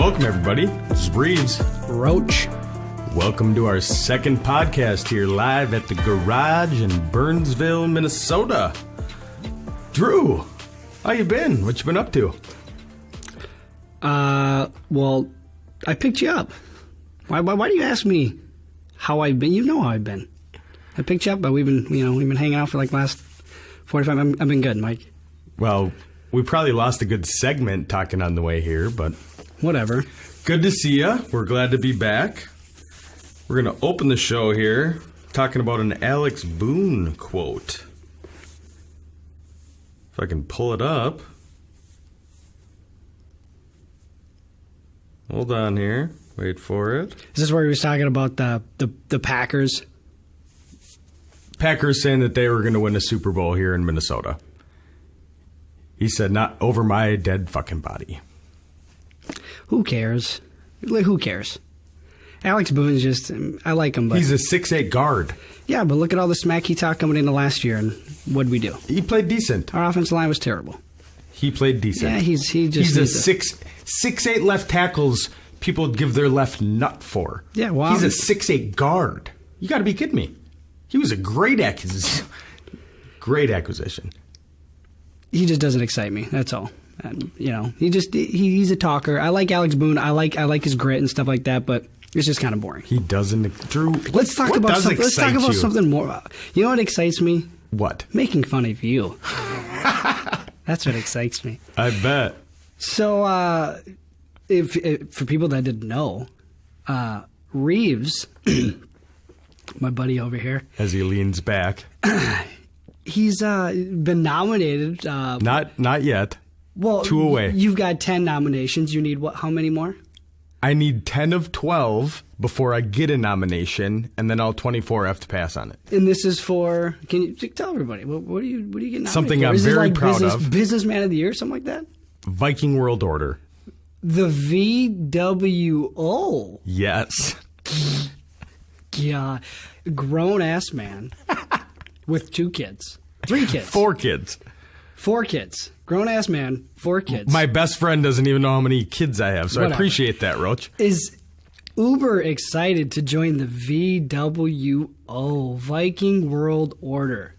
Welcome, everybody. This is Reeves Roach. Welcome to our second podcast here live at the garage in Burnsville, Minnesota. Drew, how you been? What you been up to? Well, I picked you up. Why do you ask me how I've been? You know how I've been. I picked you up, but we've been hanging out for like last 45. I've been good, Mike. Well, we probably lost a good segment talking on the way here, but whatever. Good to see you. We're glad to be back. We're going to open the show here talking about an Alex Boone quote. If I can pull it up. Hold on here. Wait for it. Is this where he was talking about the Packers? Packers saying that they were going to win a Super Bowl here in Minnesota. He said, not over my dead fucking body. Who cares? Who cares? Alex Boone's just, I like him, but he's a 6'8" guard. Yeah, but look at all the smack he talked coming into last year, and what'd we do? He played decent. Our offensive line was terrible. He played decent. Yeah, he's a 6'8" left tackles people would give their left nut for. Yeah, well, he's a 6'8" guard. You got to be kidding me. He was a great acquisition. Great acquisition. He just doesn't excite me. That's all. He's a talker. I like Alex Boone. I like his grit and stuff like that, but it's just kind of boring. He doesn't. Drew, let's talk about something more. You know what excites me? What? Making fun of you. That's what excites me. I bet. So, if for people that didn't know, Reeves, my buddy over here, as he leans back, he's been nominated. Not yet. Well, 2 away. You've got 10 nominations. You need what? How many more? I need 10 of 12 before I get a nomination, and then all 24 have to pass on it. And this is for? Can you tell everybody what do you get nominated something for? I'm very proud of. Businessman of the Year, something like that. Viking World Order. The VWO. Yes. Yeah, grown ass man with 2 kids, 3 kids, 4 kids. 4 kids. Grown ass man, 4 kids. My best friend doesn't even know how many kids I have, so Whatever. I appreciate that, Roach. Is uber excited to join the VWO, Viking World Order.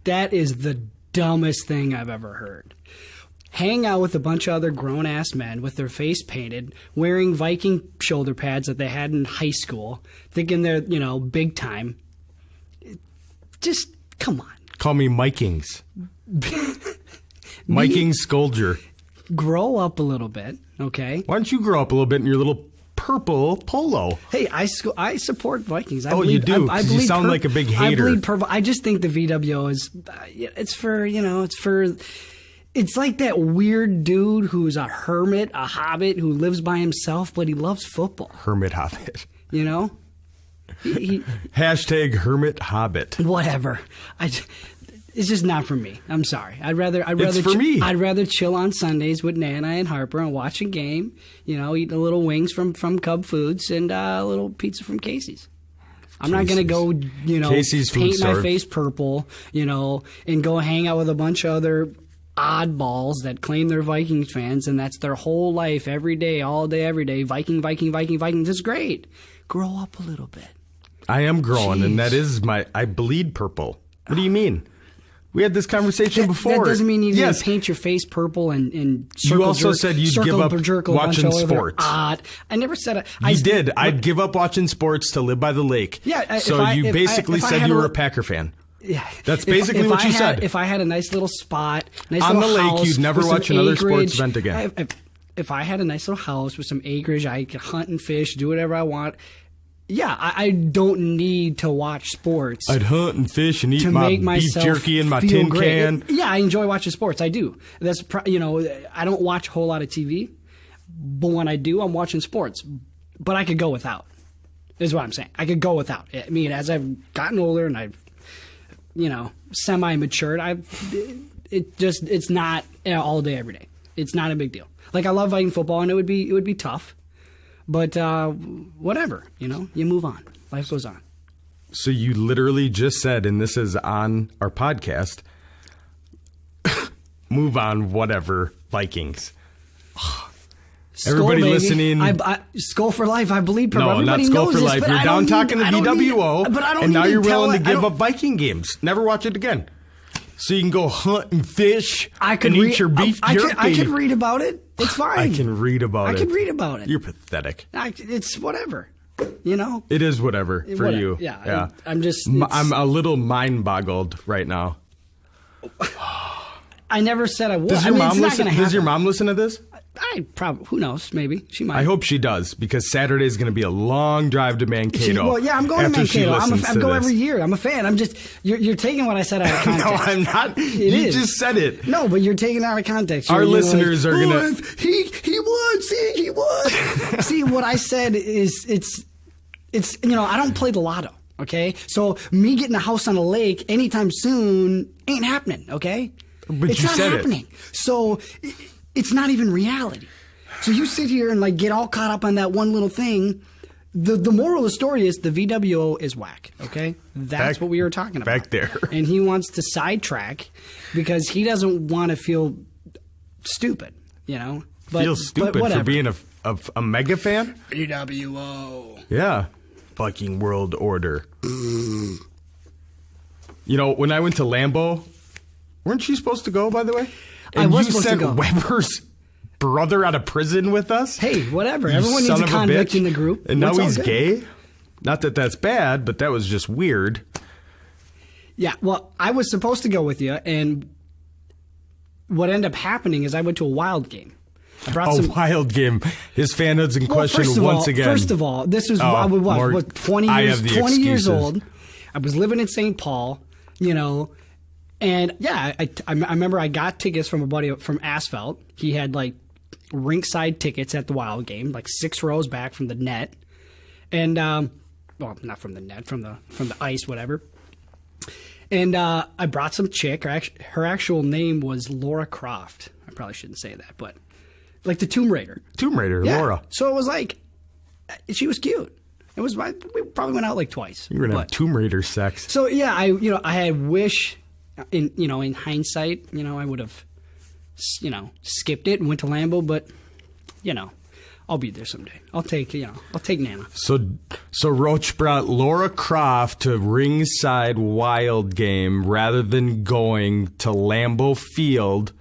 That is the dumbest thing I've ever heard. Hang out with a bunch of other grown ass men with their face painted, wearing Viking shoulder pads that they had in high school, thinking they're, big time. Just come on. Call me Mikings. Miking Scolger. Grow up a little bit, okay? Why don't you grow up a little bit in your little purple polo? Hey, I support Vikings. You do? You sound like a big hater. I bleed purple. I just think the VWO is, it's like that weird dude who's a hermit, a hobbit, who lives by himself, but he loves football. Hermit hobbit. You know? Hashtag hermit hobbit. Whatever. It's just not for me. I'm sorry. I'd rather chill on Sundays with Nana and Harper and watch a game. Eat a little wings from Cub Foods and a little pizza from Casey's. I'm not going to go, Casey's paint my face purple, and go hang out with a bunch of other oddballs that claim they're Vikings fans, and that's their whole life, every day, all day, every day. Vikings. It's great. Grow up a little bit. I am growing, Jeez. and that is I bleed purple. What do you mean? We had this conversation before. That doesn't mean you need to paint your face purple and circle. You also said you'd give up watching sports. I never said you did. I'd give up watching sports to live by the lake. Yeah. So you basically said you were a Packer fan. Yeah. That's basically what you said. If I had a nice little spot, on the lake, you'd never watch another sports event again. If I had a nice little house with some acreage, I could hunt and fish, do whatever I want. Yeah, I don't need to watch sports. I'd hunt and fish and eat my beef jerky and my tin can. Yeah, I enjoy watching sports. I do. That's I don't watch a whole lot of TV, but when I do, I'm watching sports. But I could go without. Is what I'm saying. I could go without. I mean, as I've gotten older and I've semi-matured, it's not all day every day. It's not a big deal. Like, I love Viking football, and it would be tough. But whatever, you move on. Life goes on. So you literally just said, and this is on our podcast, move on, whatever, Vikings. Everybody baby. listening. Skull for life. I believe No, everybody not Skull knows for this, Life. but You're I down don't talking need- to I don't need- VWO, but I don't and now need you're tell willing it- to I give don't- up Viking games. Never watch it again. So you can go hunt and fish and read- eat your beef jerky. I could read about it. It's fine. I can read about it. I can read about it. You're pathetic. It's whatever. You know? It is whatever for Whatever. you. Yeah. I'm just. I'm a little mind boggled right now. I never said I would. Does your it's mom not listen? gonna happen. Does your mom listen to this? I probably. Who knows? Maybe she might. I hope she does, because Saturday is going to be a long drive to Mankato. Well, yeah, I'm going to after she Mankato. listens I to go this. every year. I'm a fan. I'm just. You're taking what I said out of context. No, I'm not. You is. just said it. No, but you're taking it out of context. Our You're listeners like, are gonna. "Oh, if he won. See, he won. See, what I said is it's I don't play the lotto. Okay, so me getting a house on a lake anytime soon ain't happening. Okay, But it's you not said happening. So it's not even reality. So you sit here and get all caught up on that one little thing. The moral of the story is the VWO is whack. Okay, that's what we were talking about back there. And he wants to sidetrack because he doesn't want to feel stupid. But, Feel stupid but for being a mega fan? VWO. Yeah. Viking World Order. When I went to Lambeau, weren't you supposed to go, by the way? And I was you supposed to sent go. Weber's brother out of prison with us? Hey, whatever. You Everyone needs son a of convict bitch. in the group. And now It's all he's good. gay? Not that that's bad, but that was just weird. Yeah, well, I was supposed to go with you, and what ended up happening is I went to a Wild game. I brought A wild game. His fanhood's in question once again. First of all, this was Oh, what 20 I years, have the 20 years excuses. old. I was living in St. Paul, and yeah, I remember I got tickets from a buddy from Asphalt. He had rinkside tickets at the Wild game, 6 rows back from the net, and well, not from the net, from the ice, whatever. And I brought some chick. Her actual name was Laura Croft. I probably shouldn't say that, but the Tomb Raider. Tomb Raider, Yeah. Laura. So it was she was cute. It was we probably went out twice. You're going to have Tomb Raider sex. So yeah, I had wish in hindsight, I would have skipped it and went to Lambeau, but I'll be there someday. I'll take Nana. So Roach brought Laura Croft to ringside Wild game rather than going to Lambeau Field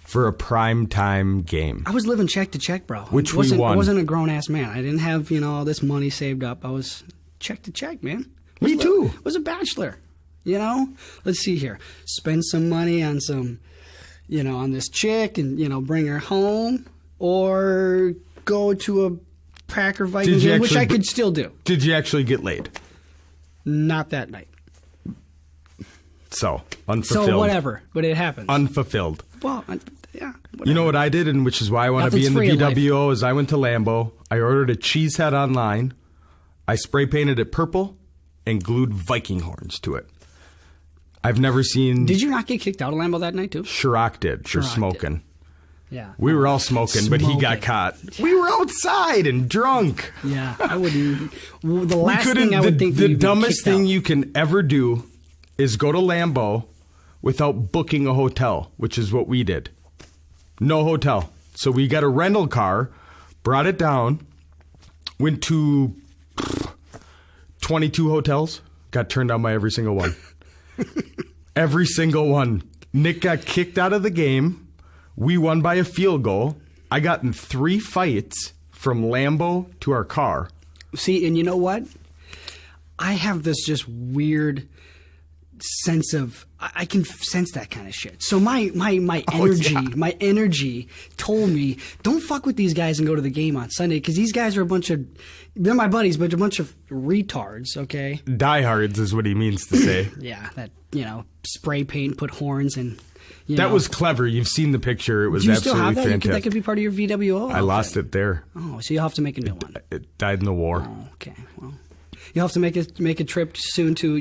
for a primetime game. I was living check to check, bro. Which we won. I wasn't a grown ass man. I didn't have all this money saved up. I was check to check, man. Me too. I was a bachelor. Let's see here. Spend some money on some, on this chick and bring her home, or go to a Packer Viking game, which I could still do. Did you actually get laid? Not that night. So, unfulfilled. So whatever, but it happens. Unfulfilled. Well, yeah. Whatever. You know what I did, and which is why I want to be in the Nothing's free in VWO, is I went to Lambeau. I ordered a cheese head online. I spray painted it purple and glued Viking horns to it. I've never seen... Did you not get kicked out of Lambeau that night, too? Chirac did for smoking. Did. Yeah. We were all smoking, but he got caught. We were outside and drunk. Yeah, I wouldn't... The last thing I would think... The dumbest thing you can ever do is go to Lambeau without booking a hotel, which is what we did. No hotel. So we got a rental car, brought it down, went to 22 hotels, got turned down by every single one. Every single one. Nick got kicked out of the game. We won by a field goal. I got in 3 fights from Lambeau to our car. See, and you know what? I have this just weird sense of... I can sense that kind of shit. So my energy told me, don't fuck with these guys and go to the game on Sunday, because these guys are they're my buddies, but a bunch of retards, okay? Diehards is what he means to say. Yeah, that, spray paint, put horns, and... That was clever. You've seen the picture. It was Do you still absolutely have that? fantastic. That could be part of your VWO. I lost it there. Oh, so you'll have to make a new one. It died in the war. Oh, okay, well... You'll have to make a trip soon to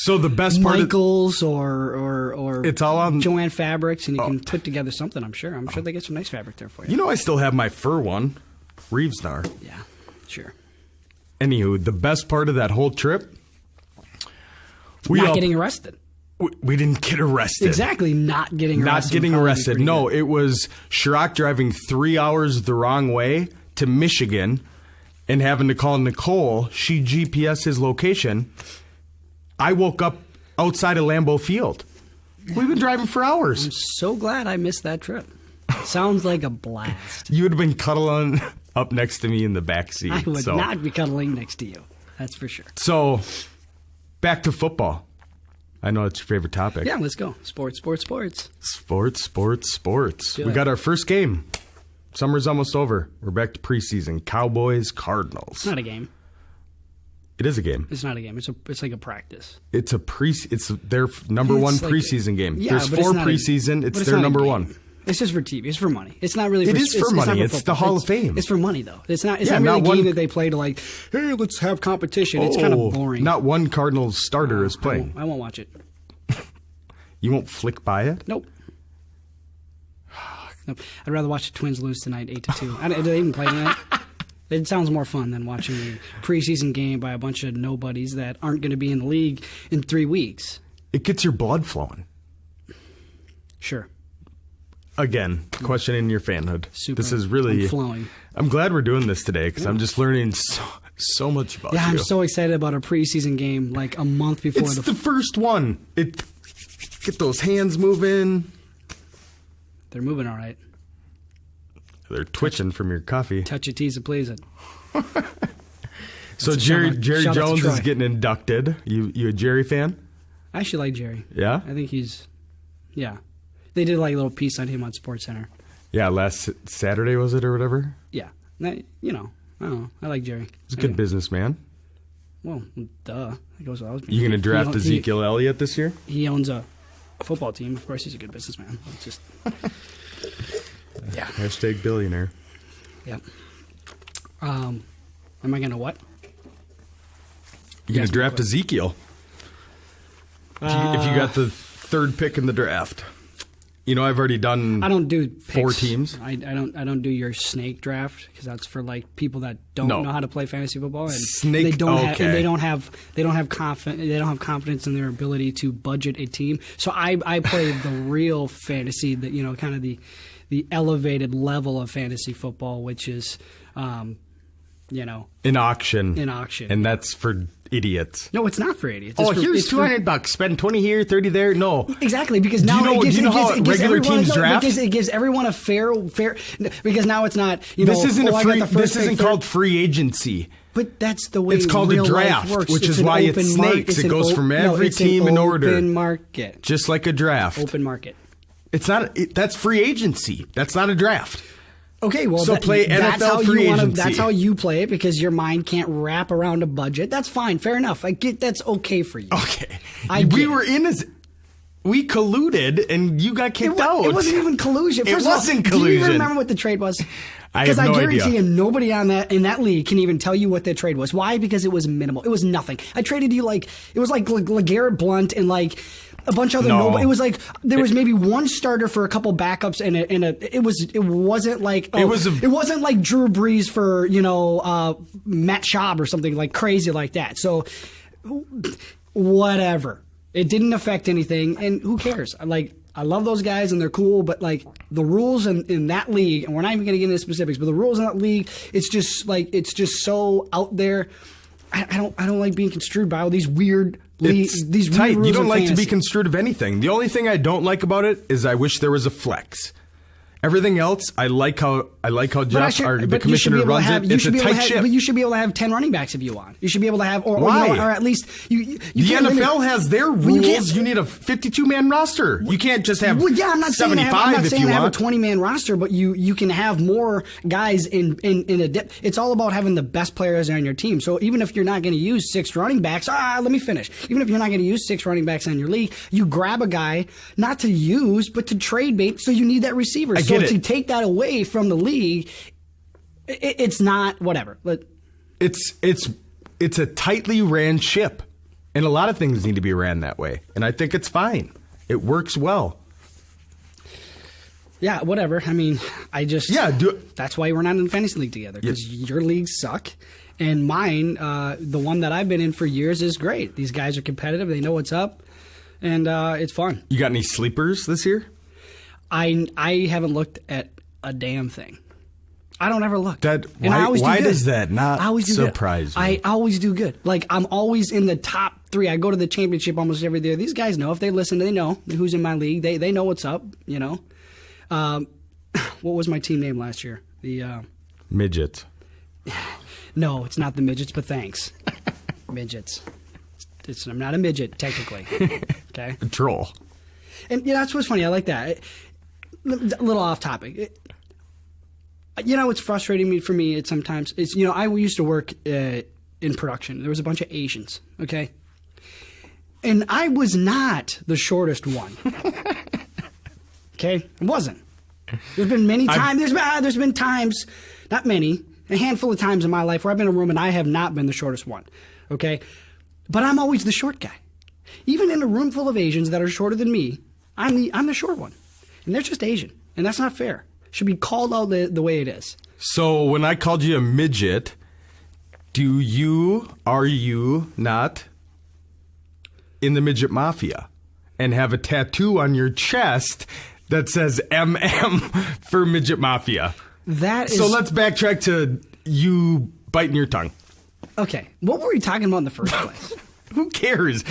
so the best part Michaels or it's all on Joanne Fabrics, and you can put together something. I'm sure they get some nice fabric there for you. You know, I still have my fur one, Reeves Roach. Yeah, sure. Anywho, the best part of that whole trip, Not getting arrested. We didn't get arrested. Exactly, not getting arrested. Not getting arrested. No, it was Chirac driving 3 hours the wrong way to Michigan and having to call Nicole. She GPS his location. I woke up outside of Lambeau Field. We've been driving for hours. I'm so glad I missed that trip. Sounds like a blast. You would have been cuddling up next to me in the back seat. I would not be cuddling next to you. That's for sure. So, back to football. I know it's your favorite topic. Yeah, let's go. Sports. Sports. We got our first game. Summer's almost over. We're back to preseason. Cowboys, Cardinals. It's not a game. It is a game. It's not a game. It's like a practice. It's their number one preseason game. Yeah, There's 4 preseason. It's their number one. It's just for TV. It's for money. It's not really. It is for money. It's the Hall of Fame. It's for money though. It's not. It's not really a game that they play to like. Hey, let's have competition. It's kind of boring. Not one Cardinals starter is playing. I won't watch it. You won't flick by it? Nope. Nope. I'd rather watch the Twins lose tonight, 8-2. Do they even play tonight? It sounds more fun than watching the preseason game by a bunch of nobodies that aren't going to be in the league in 3 weeks. It gets your blood flowing. Sure. Again, questioning your fanhood. Super. This is really I'm flowing. I'm glad we're doing this today because I'm just learning so much about you. Yeah, I'm so excited about a preseason game like a month before it's the first one. Get those hands moving. They're moving all right. They're twitching from your coffee. Touch it, tease it, please it. So Jerry Jones is getting inducted. You a Jerry fan? I actually like Jerry. Yeah? I think yeah. They did like a little piece on him on SportsCenter. Yeah, last Saturday was it or whatever? Yeah. I don't know. I like Jerry. He's a good businessman. Well, duh. That goes without You going to draft Ezekiel Elliott this year? He owns a football team. Of course, he's a good businessman. It's just, yeah. Hashtag billionaire. Yep. Am I going to what? You're going to draft Ezekiel. If you got the 3rd pick in the draft. You know, I've already done. I don't do picks. 4 teams. I don't do your snake draft because that's for like people that don't know how to play fantasy football and snake. They don't have confidence in their ability to budget a team. So I play the real fantasy, that kind of the elevated level of fantasy football, which is, in auction. And that's for idiots. No, it's not for idiots. Here's $200. Spend 20 here, 30 there. No, exactly, because now it gives everyone a fair. Because now it's not. This isn't called free agency. But that's the way it's called a draft, which is why it's snakes. It goes from every team in order. Open market, just like a draft. Open market. It's not. That's free agency. That's not a draft. Okay, well, play NFL free agency. That's how you play it because your mind can't wrap around a budget. That's fine, fair enough. I get that's okay for you. Okay, we colluded and you got kicked out. It wasn't even collusion. It wasn't collusion. Do you even remember what the trade was? Because I guarantee you, nobody in that league can even tell you what the trade was. Why? Because it was minimal. It was nothing. I traded you it was like LeGarrette Blount and like a bunch of other. It was like there was maybe one starter for a couple backups and it wasn't like it wasn't like Drew Brees for Matt Schaub or something like crazy like that. So whatever. It didn't affect anything, and who cares? I love those guys, and they're cool, but the rules in that league, and we're not even going to get into specifics, but the rules in that league, it's just so out there. I don't like being construed by all these weird these tight. Weird rules. You don't like fantasy. to be construed of anything. The only thing I don't like about it is I wish there was a flex. Everything else, I like how Jeff, the commissioner, runs it. It's a tight ship. But you should be able to have 10 running backs if you want. You should be able to have, or at least you the NFL has their rules. You need a 52-man roster. You can't just have 75 I'm not if saying you have want. A 20-man roster, but you can have more guys in a dip. It's all about having the best players on your team. So even if you're not going to use 6 running backs, let me finish. Even if you're not going to use 6 running backs on your league, you grab a guy not to use but to trade bait. So you need that receiver. So to take that away from the league, it's not whatever. It's a tightly ran ship, and a lot of things need to be ran that way. And I think it's fine. It works well. Yeah, whatever. I mean, that's why we're not in the fantasy league together, because your leagues suck. And mine, the one that I've been in for years, is great. These guys are competitive. They know what's up. and it's fun. You got any sleepers this year? I haven't looked at a damn thing. I don't ever look. Why does that not surprise you? I always do good. Like, I'm always in the top 3. I go to the championship almost every year. These guys know. If they listen, they know who's in my league. They know what's up, you know. What was my team name last year? The Midgets. No, it's not the Midgets, but thanks. Midgets. I'm not a midget, technically. Okay? A troll. And, that's what's funny. I like that. A little off topic. It's frustrating for me sometimes. I used to work in production. There was a bunch of Asians, okay? And I was not the shortest one. Okay? I wasn't. There's been many times, there's been times, not many, a handful of times in my life where I've been in a room and I have not been the shortest one, okay? But I'm always the short guy. Even in a room full of Asians that are shorter than me, I'm the short one. And they're just Asian. And that's not fair. Should be called out the way it is. So when I called you a midget, are you not in the midget mafia and have a tattoo on your chest that says MM for midget mafia? So let's backtrack to you biting your tongue. Okay. What were we talking about in the first place? Who cares?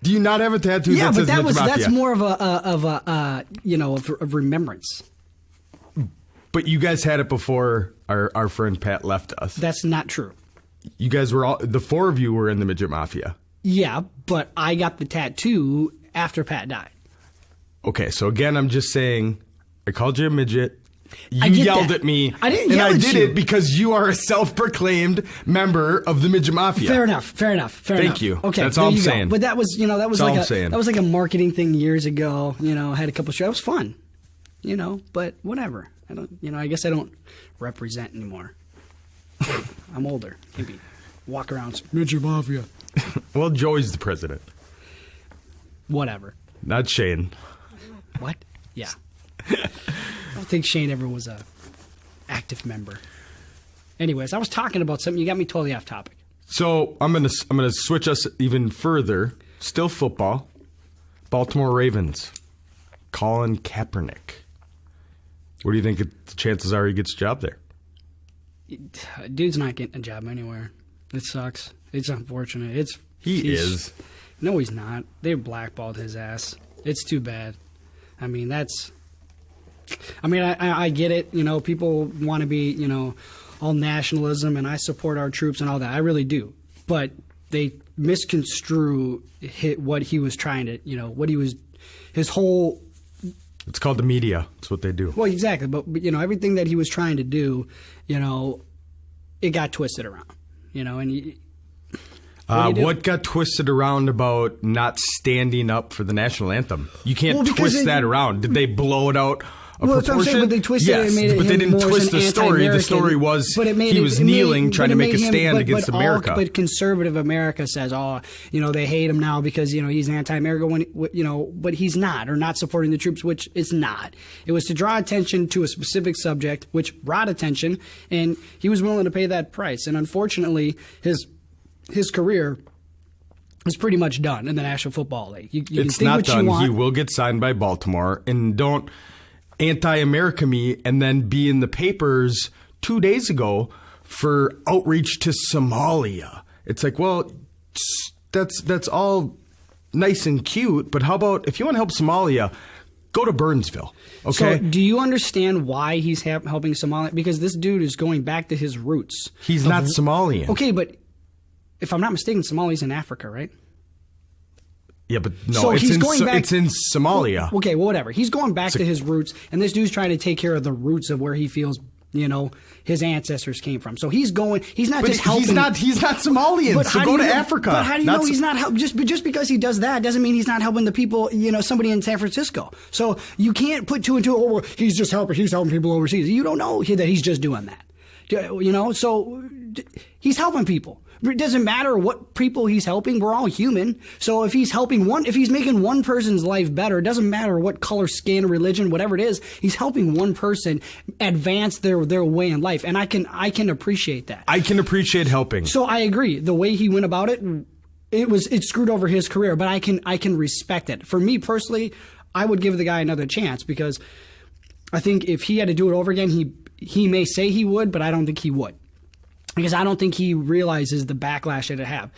Do you not have a tattoo that says midget mafia? That's more of a remembrance. But you guys had it before our friend Pat left us. That's not true. You guys the 4 of you were in the midget mafia. Yeah, but I got the tattoo after Pat died. Okay, so again, I'm just saying, I called you a midget. You yelled at me. I didn't yell at you. And I did it because you are a self-proclaimed member of the midget mafia. Fair enough. Thank you. Okay, that's all I'm saying. But that was like a marketing thing years ago. I had a couple shows. It was fun. But whatever. I guess I don't represent anymore. I'm older. Maybe walk around midget mafia. Well, Joey's the president. Whatever. Not Shane. What? Yeah. I don't think Shane ever was a active member. Anyways, I was talking about something. You got me totally off topic. So I'm gonna switch us even further. Still football. Baltimore Ravens. Colin Kaepernick. What do you think the chances are he gets a job there? Dude's not getting a job anywhere. It sucks. It's unfortunate. He is. No, he's not. They blackballed his ass. It's too bad. I get it. People want to be, all nationalism, and I support our troops and all that. I really do. But they misconstrue what he was trying to, his whole... It's called the media. That's what they do. Well, exactly. But everything that he was trying to do, it got twisted around, and what got twisted around about not standing up for the national anthem? You can't twist that around. Did they blow it out of proportion? But they twisted it and made it. But they didn't twist the story. The story was he was kneeling, trying to make a stand against America. But conservative America says, they hate him now because he's anti-America. But he's not, or not supporting the troops, which is not. It was to draw attention to a specific subject, which brought attention, and he was willing to pay that price. And unfortunately, his career is pretty much done in the National Football League. It's not done. He will get signed by Baltimore, and don't anti-America me and then be in the papers 2 days ago for outreach to Somalia. It's like, well, that's all nice and cute, but how about if you want to help Somalia, go to Burnsville, okay? So do you understand why he's helping Somalia? Because this dude is going back to his roots. He's not Somalian. Okay, but if I'm not mistaken, Somalia's in Africa, right? Yeah, but no, it's in Somalia. Okay, well, whatever. He's going back to his roots, and this dude's trying to take care of the roots of where he feels, his ancestors came from. So he's not just helping. He's not Somalian, so go to Africa. But how do you know he's not helping? Just because he does that doesn't mean he's not helping the people, somebody in San Francisco. So you can't put 2 and 2, he's helping people overseas. You don't know that he's just doing that. So he's helping people. It doesn't matter what people he's helping. We're all human. So if he's if he's making one person's life better, it doesn't matter what color, skin, religion, whatever it is, he's helping one person advance their way in life. And I can appreciate that. I can appreciate helping. So I agree. The way he went about it it screwed over his career, but I can respect it. For me personally, I would give the guy another chance because I think if he had to do it over again, he may say he would, but I don't think he would. Because I don't think he realizes the backlash that it have.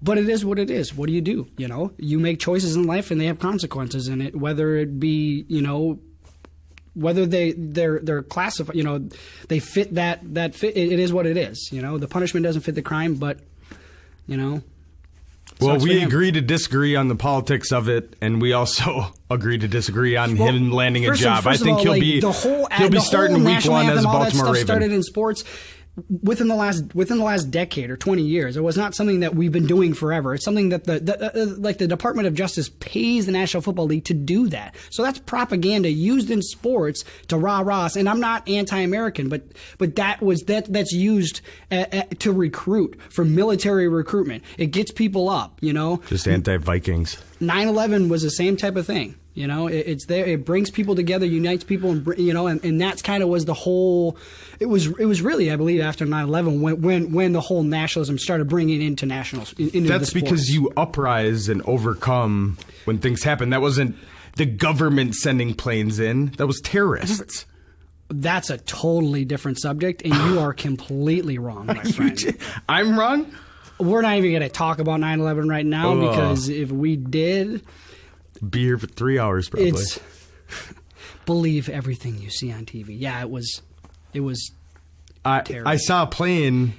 But it is what it is. What do? You know, you make choices in life and they have consequences in it, whether it be, you know, whether they're classified, you know, they fit that fit. It is what it is. You know, the punishment doesn't fit the crime, but, you know. Well, we agree to disagree on the politics of it, and we also agree to disagree on him landing a job. I think he'll be starting week 1 as a Baltimore Raven. Started in sports within the last decade or 20 years. It was not something that we've been doing forever. It's something that the Department of Justice pays the National Football League to do that. So that's propaganda used in sports to rah-rah. And I'm not anti-American, but that's used to recruit, for military recruitment. It gets people up, you know. Just anti-Vikings. 9/11 was the same type of thing. You know, it's there. It brings people together, unites people, and you know, and that's kind of was the whole. It was really, I believe, after 9/11 when the whole nationalism started bringing into nationals. That's because you uprise and overcome when things happen. That wasn't the government sending planes in. That was terrorists. That's a totally different subject, and you are completely wrong, my friend. I'm wrong? We're not even going to talk about 9/11 right now because if we did. Be here for 3 hours, probably. Believe everything you see on TV. Yeah, it was terrible. I saw a plane.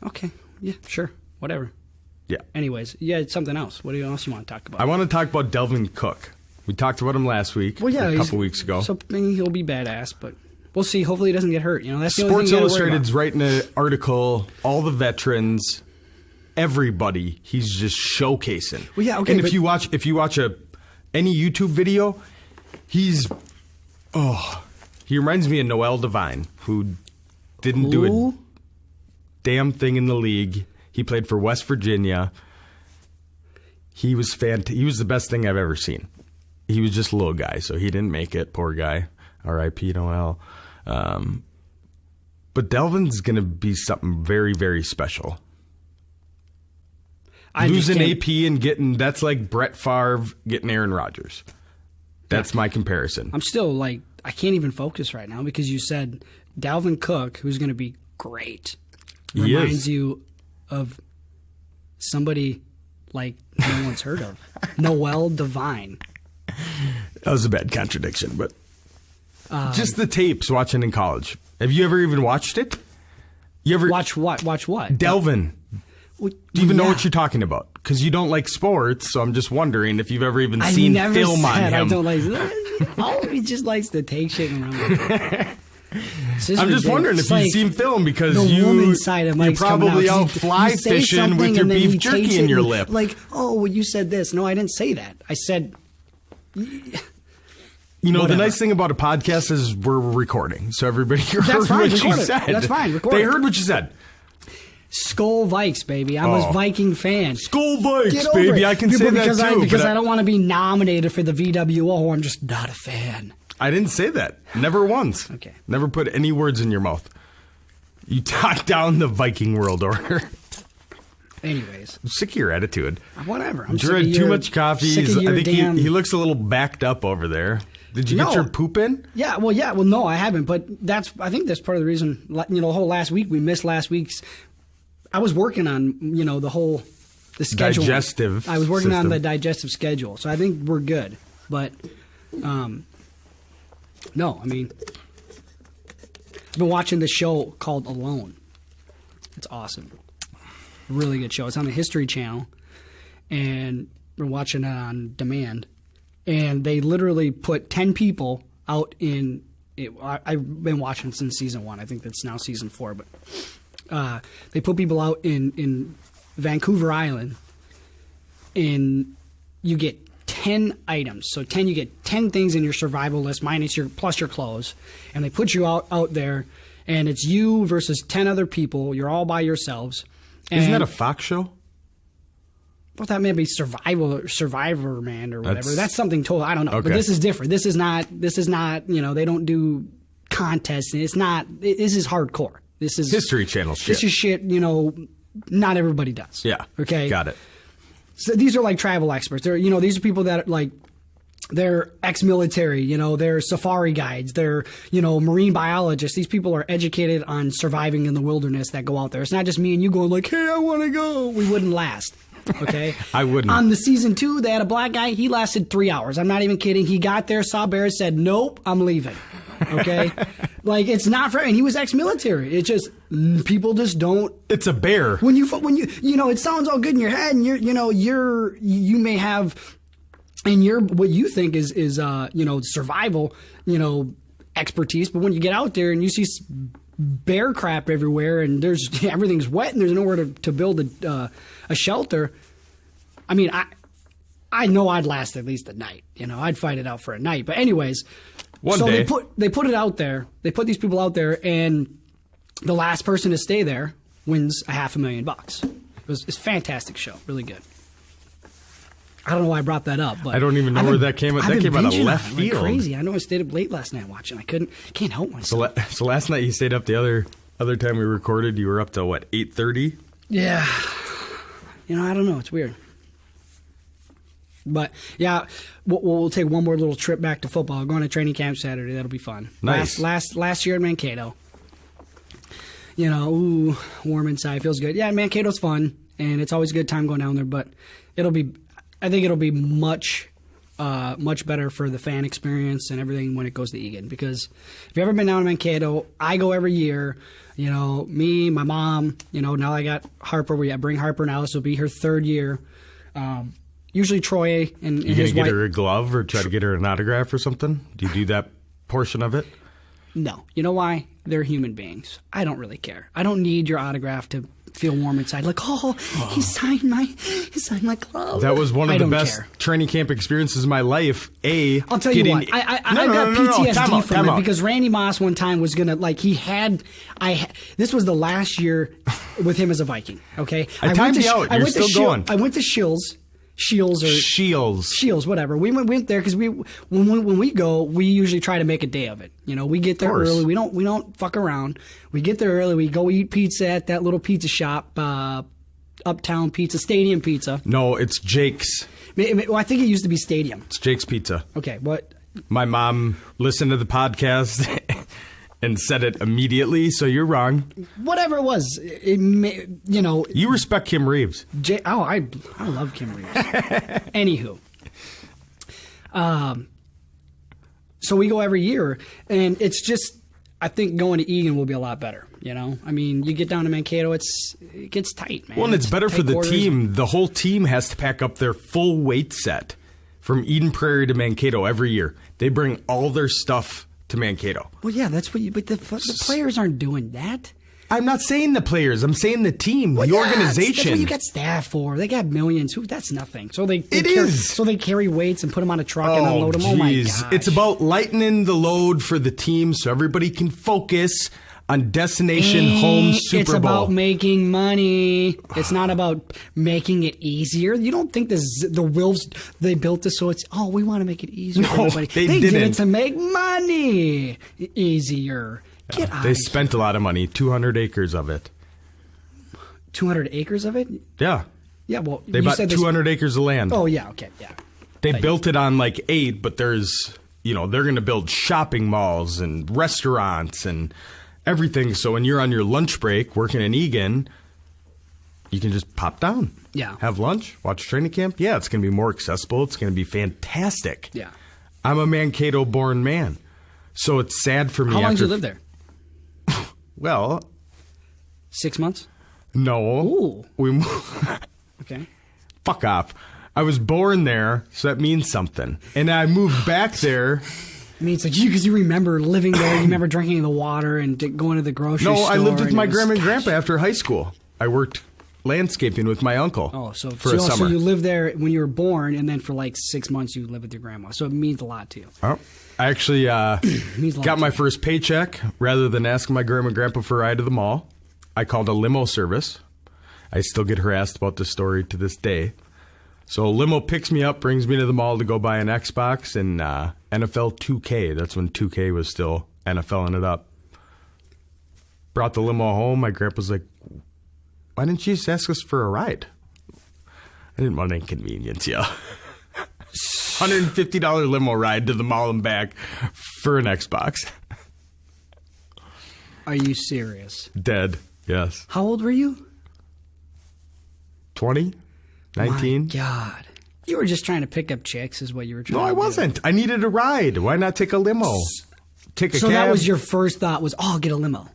Okay. Yeah, sure. Whatever. Yeah. Anyways, yeah, it's something else. What else you want to talk about? I want to talk about Delvin Cook. We talked about him last week. Well, yeah, a couple weeks ago. So maybe he'll be badass, but we'll see. Hopefully, he doesn't get hurt. You know, that's the only Sports thing Illustrated's writing an article. All the veterans, everybody, he's just showcasing. Well, yeah, okay. And if you watch any YouTube video, he reminds me of Noel Devine, who didn't do a damn thing in the league. He played for West Virginia. He was He was the best thing I've ever seen. He was just a little guy, so he didn't make it. Poor guy. R.I.P. Noel. But Delvin's going to be something very, very special. Losing AP and that's like Brett Favre getting Aaron Rodgers. That's my comparison. I'm still I can't even focus right now because you said Dalvin Cook, who's going to be great, reminds you of somebody like no one's heard of. Noel Devine. That was a bad contradiction, but just the tapes watching in college. Have you ever even watched it? You ever watch what? Watch what? Delvin. Do you even know what you're talking about? Because you don't like sports, so I'm just wondering if you've ever even seen film on him. I don't like. He just likes to take shit and run with it. I'm just wondering if you've seen film because woman side of you're probably out fly fishing with your beef jerky in your lip. Like, oh, well, you said this. No, I didn't say that. I said. You know, the nice thing about a podcast is we're recording, so everybody heard what you said. That's fine. Record they heard what you said. Skull Vikes, baby. I'm a Viking fan. Skull Vikes, baby. I can say that too. Because I don't want to be nominated for the VWO. I'm just not a fan. I didn't say that. Never once. Okay. Never put any words in your mouth. You talk down the Viking world order. Anyways. I'm sick of your attitude. Whatever. I'm drank too much coffee. I think he looks a little backed up over there. Did you get your poop in? Yeah. Well, no, I haven't. But I think that's part of the reason, you know, the whole last week, we missed last week's. I was working on, you know, the schedule. Digestive. I was working on the digestive schedule. So I think we're good. But, no, I mean, I've been watching this show called Alone. It's awesome. Really good show. It's on the History Channel. And we're watching it on demand. And they literally put 10 people out in it. I've been watching since season 1. I think that's now season 4. But they put people out in Vancouver Island. And you get 10 items. So you get 10 things in your survival list plus your clothes. And they put you out there. And it's you versus 10 other people. You're all by yourselves. Isn't that a Fox show? Well, that may be Survivor Man or whatever. That's something totally, I don't know. Okay. But this is different. This is not, you know, they don't do contests. This is hardcore. This is History Channel shit. This is shit, you know, not everybody does. Yeah. Okay. Got it. So these are like travel experts. These are people that like they're ex-military. They're safari guides. They're marine biologists. These people are educated on surviving in the wilderness that go out there. It's not just me and you going like, hey, I want to go. We wouldn't last. Okay, I wouldn't. On the season 2, they had a black guy. He lasted 3 hours. I'm not even kidding. He got there, saw bears, said, "Nope, I'm leaving." Okay, like it's not for. And he was ex-military. It just people just don't. It's a bear. When you it sounds all good in your head, and you may have, and what you think is survival expertise, but when you get out there and you see bear crap everywhere, and everything's wet, and there's nowhere to build a shelter. I mean, I know I'd last at least a night. I'd fight it out for a night. But anyways, One day. they put it out there. They put these people out there, and the last person to stay there wins $500,000. It's a fantastic show, really good. I don't know why I brought that up, but I don't even know where that came. That came out of left like field. crazy. I know I stayed up late last night watching. Can't help myself. So last night you stayed up. The other time we recorded, you were up till what, 8:30? Yeah. I don't know. It's weird. But yeah, we'll take one more little trip back to football. Going to training camp Saturday. That'll be fun. Nice. Last year in Mankato. Warm inside, feels good. Yeah, Mankato's fun, and it's always a good time going down there. But I think it'll be much better for the fan experience and everything when it goes to Egan. Because if you've ever been down to Mankato, I go every year. Me, my mom. Now I got Harper. I bring Harper now. This will be her 3rd year. Usually Troy and You his gonna wife. get her a glove or try to get her an autograph or something? Do you do that portion of it? No. You know why? They're human beings. I don't really care. I don't need your autograph to feel warm inside. Like, he signed my glove. That was one of the best care. training camp experiences of my life. I'll tell you what. I got PTSD from it because Randy Moss one time was gonna this was the last year with him as a Viking. Okay, I timed you out. You're still going. I went to Shields, whatever. We went there because when we go, we usually try to make a day of it. We get there early. We don't fuck around. We get there early. We go eat pizza at that little pizza shop, Uptown Pizza, Stadium Pizza. No, it's Jake's. Well, I think it used to be Stadium. It's Jake's Pizza. Okay, what? My mom listened to the podcast and said it immediately, so you're wrong. Whatever it was, You respect Kim Reeves. I love Kim Reeves. Anywho. So we go every year, and it's just, I think going to Egan will be a lot better, I mean, you get down to Mankato, it gets tight, man. Well, and it's better for the quarters. team. The whole team has to pack up their full weight set from Eden Prairie to Mankato every year. They bring all their stuff to Mankato. Well, yeah, that's what but the players aren't doing that. I'm not saying the players. I'm saying the team, the organization. That's what you got staff for. They got millions. That's nothing. So they carry weights and put them on a truck and unload them. Oh my gosh. It's about lightening the load for the team so everybody can focus on destination home Super Bowl. It's about making money. It's not about making it easier. You don't think the Wolves, they built this so it's, we want to make it easier for everybody. They did it to make money easier. Get out. They spent a lot of money, 200 acres of it. 200 acres of it? Yeah. Yeah, well, they bought 200 acres of land. Oh, yeah, okay, yeah. They built it on like 8, but there's, they're going to build shopping malls and restaurants and everything. So when you're on your lunch break working in Egan, you can just pop down. Yeah. Have lunch, watch training camp. Yeah, it's going to be more accessible. It's going to be fantastic. Yeah. I'm a Mankato-born man. So it's sad for me. How long did you live there? Well, 6 months? No. Ooh. Okay. Fuck off. I was born there, so that means something. And I moved back there. I mean, it's like because you remember living there, you remember drinking the water and going to the grocery store. No, I lived with my grandma and grandpa after high school. I worked landscaping with my uncle for a summer. So you lived there when you were born, and then for like 6 months you lived with your grandma. So it means a lot to you. Oh. I actually got my first paycheck. Rather than asking my grandma and grandpa for a ride to the mall, I called a limo service. I still get harassed about this story to this day. So a limo picks me up, brings me to the mall to go buy an Xbox and NFL 2K. That's when 2K was still NFLing it up. Brought the limo home. My grandpa's like, why didn't you just ask us for a ride? I didn't want to inconvenience you. $150 limo ride to the mall and back for an Xbox. Are you serious? Dead. Yes. How old were you? 20? 19? My God. You were just trying to pick up chicks is what you were trying No, to I do. wasn't. I needed a ride. Why not take a limo? Take a So cab. that was your first thought was, oh, I'll get a limo.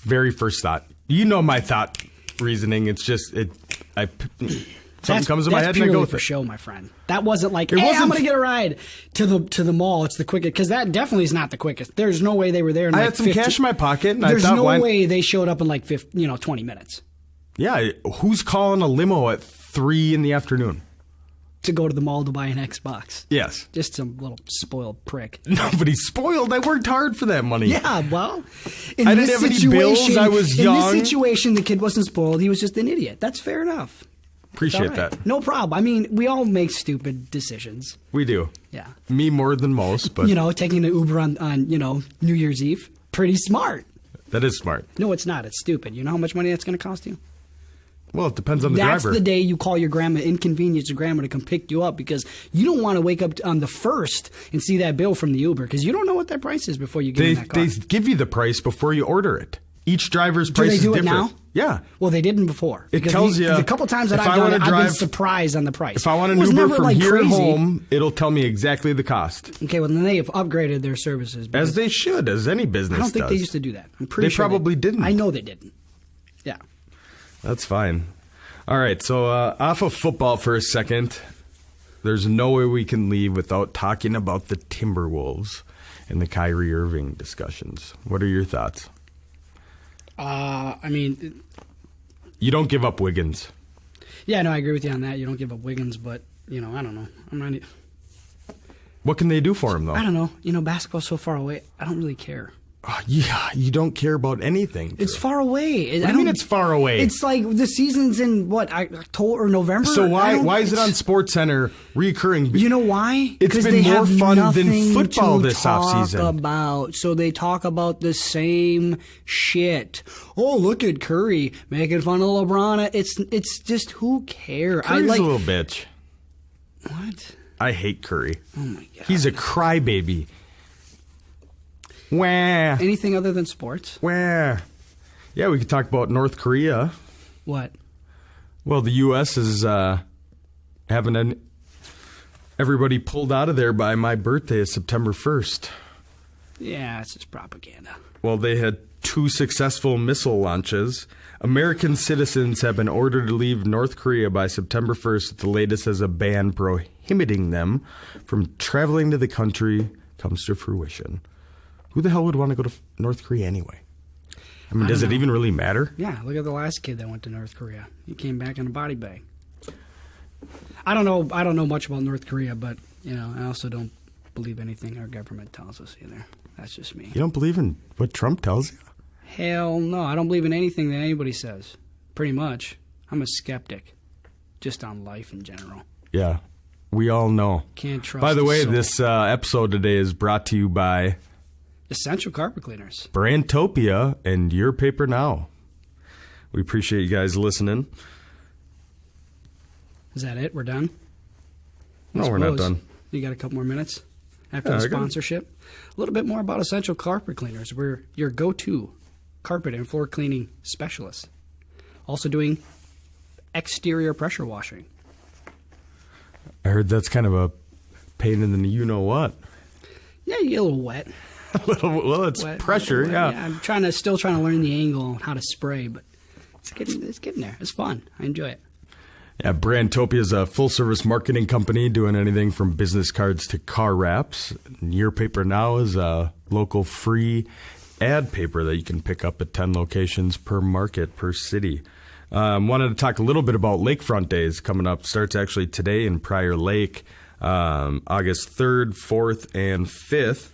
Very first thought. You know my thought reasoning. It's just, something comes to my head and I go with for it. show, my friend. That wasn't like, It hey, I'm wasn't going to get a ride to the mall. It's the quickest. Because that definitely is not the quickest. There's no way they were there in I like had some 15 cash in my pocket, and There's I thought, no why? way they showed up in like 20 minutes Yeah, who's calling a limo at 3 in the afternoon? to go to the mall to buy an Xbox. Yes. Just some little spoiled prick. Nobody's spoiled. I worked hard for that money. Yeah, well, in I this didn't have any bills. situation- I was In young. this situation, the kid wasn't spoiled. He was just an idiot. That's fair enough. Appreciate All right. that. No problem. I mean, we all make stupid decisions. We do. Yeah. Me more than most, but Taking an Uber on New Year's Eve. Pretty smart. that is smart. No, it's not. It's stupid. You know how much money that's going to cost you? Well, it depends on the That's driver. the day you call your grandma, inconvenience your grandma to come pick you up because you don't want to wake up on the 1st and see that bill from the Uber because you don't know what that price is before you get in that car. They give you the price before you order it. Each driver's Do price they is do it different. now? Yeah. Well, they didn't before. It Because tells you the couple times that if I've I done wanna it, I've been drive- surprised on the price. If I want It an was Uber never, from like, here crazy. home, it'll tell me exactly the cost. Okay, well, then they have upgraded their services. because As they should, as any business I don't think does. they used to do that. I'm pretty They sure probably didn't. I know they didn't. Yeah. That's fine. All right, so off of football for a second, there's no way we can leave without talking about the Timberwolves and the Kyrie Irving discussions. What are your thoughts? I mean, You don't give up Wiggins. yeah, no, I agree with you on that. You don't give up Wiggins, but, I don't know. I'm not. What can they do for him, though? I don't know. Basketball's so far away. I don't really care. Yeah, you don't care about anything. It's Drew. far away. What do you mean it's far away? It's like the season's in October or November. So I don't- why is it on it's- SportsCenter recurring? You know why? It's 'Cause been they more have fun than nothing football to this talk offseason. About so they talk about the same shit. Oh, look at Curry making fun of LeBron. It's just who cares? Curry's a little bitch. What? I hate Curry. Oh my god. He's a crybaby. Wah. Anything other than sports? Wah. Yeah, we could talk about North Korea. What? Well, the U.S. is having everybody pulled out of there by my birthday is September 1st. Yeah, it's just propaganda. Well, they had 2 successful missile launches. American citizens have been ordered to leave North Korea by September 1st. The latest as a ban prohibiting them from traveling to the country comes to fruition. Who the hell would want to go to North Korea anyway? I mean, does it even really matter? Yeah, look at the last kid that went to North Korea. He came back in a body bag. I don't know much about North Korea, but I also don't believe anything our government tells us either. That's just me. You don't believe in what Trump tells you? Hell no, I don't believe in anything that anybody says. Pretty much. I'm a skeptic. Just on life in general. Yeah, we all know. Can't trust. By the way, soul. this episode today is brought to you by Essential Carpet Cleaners. Brandtopia and Your Paper Now. We appreciate you guys listening. Is that it? We're done? No, we're not done. You got a couple more minutes after Yeah, the I got it. sponsorship? A little bit more about Essential Carpet Cleaners. We're your go-to carpet and floor cleaning specialist. Also doing exterior pressure washing. I heard that's kind of a pain in the you-know-what. Yeah, you get a little wet. Well, it's Wet, pressure, wet. yeah. I'm still trying to learn the angle on how to spray, but it's getting there. It's fun. I enjoy it. Yeah, Brandtopia is a full-service marketing company doing anything from business cards to car wraps. And Your Paper Now is a local free ad paper that you can pick up at 10 locations per market per city. Wanted to talk a little bit about Lakefront Days coming up. Starts actually today in Prior Lake, August 3rd, 4th, and 5th.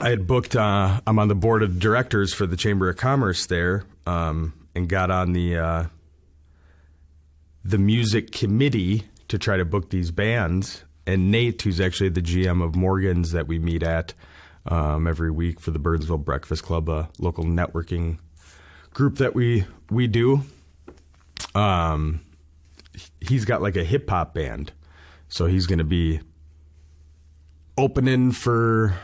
I had booked, I'm on the board of directors for the Chamber of Commerce there, and got on the music committee to try to book these bands. And Nate, who's actually the GM of Morgan's that we meet at every week for the Burnsville Breakfast Club, a local networking group that we do. he's got like a hip hop band. So he's going to be opening for,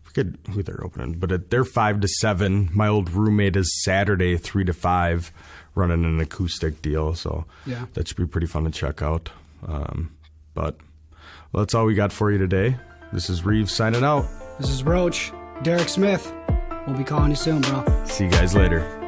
I forget who they're opening, but they're 5 to 7. My old roommate is Saturday 3 to 5 running an acoustic deal. So Yeah. that should be pretty fun to check out. But that's all we got for you today. This is Reeves signing out. This is Roach. Derek Smith. We'll be calling you soon, bro. See you guys later.